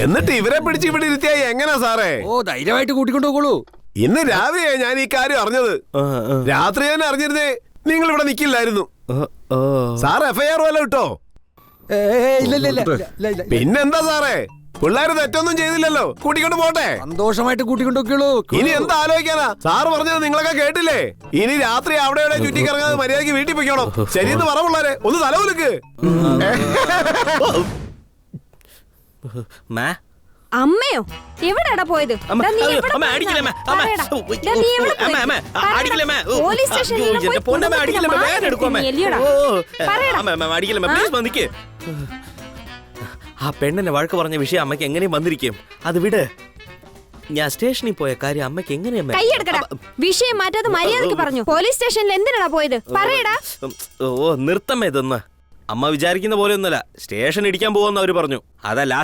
എന്നിട്ട് ഇവരെ പിടിച്ച് ഇവിടെ ഇരുത്തിയായി എങ്ങനാ സാറേ? ഓ ധൈര്യമായിട്ട് കൂട്ടിക്കൊണ്ടു പോകോളൂ. ഇന്ന് രാവിലെയാ ഞാൻ ഈ കാര്യം അറിഞ്ഞത്. രാത്രി ഞാൻ അറിഞ്ഞിരുന്നേ നിങ്ങൾ ഇവിടെ നിക്കില്ലായിരുന്നു. സാർ FIR വല്ല ഇട്ടോ? പിന്നെന്താ സാറേ, പിള്ളേര് തെറ്റൊന്നും ചെയ്തില്ലല്ലോ, കൂട്ടിക്കൊണ്ട് പോട്ടെ. സന്തോഷമായിട്ട് കൂട്ടിക്കൊണ്ടോക്കോളൂ. ഇനി എന്താ ആലോചിക്കാനാ? സാറ് പറഞ്ഞത് നിങ്ങളൊക്കെ കേട്ടില്ലേ? ഇനി രാത്രി അവിടെ ഇവിടെ ചുറ്റിക്കിറങ്ങാതെ മര്യാദയ്ക്ക് വീട്ടിൽ പൊയ്ക്കോണം. ശരിയെന്ന് പറ പിള്ളേരെ, ഒന്ന് തലവുലുക്ക്. അമ്മയോ? എവിടെടാ പോയത്? ആ പെണ്ണിനെ വഴക്ക് പറഞ്ഞ വിഷയം അമ്മയ്ക്ക് എങ്ങനെയും വന്നിരിക്കും. അത് വിട്. ഞാൻ സ്റ്റേഷനിൽ പോയ കാര്യം അമ്മയ്ക്ക് എങ്ങനെയാ? കൈയെടുക്കടാ. വിഷയം മാറ്റാതെ മര്യാദക്ക് പറഞ്ഞു. പോലീസ് സ്റ്റേഷനിൽ എന്തിനാ പോയത്? പറയടാ. ഓ നിർത്തമ്മ ഇതൊന്ന്. അമ്മ വിചാരിക്കുന്ന പോലെ ഒന്നുമല്ല. സ്റ്റേഷൻ ഇടിക്കാൻ പോകുമെന്ന് അവര് പറഞ്ഞു. അതല്ല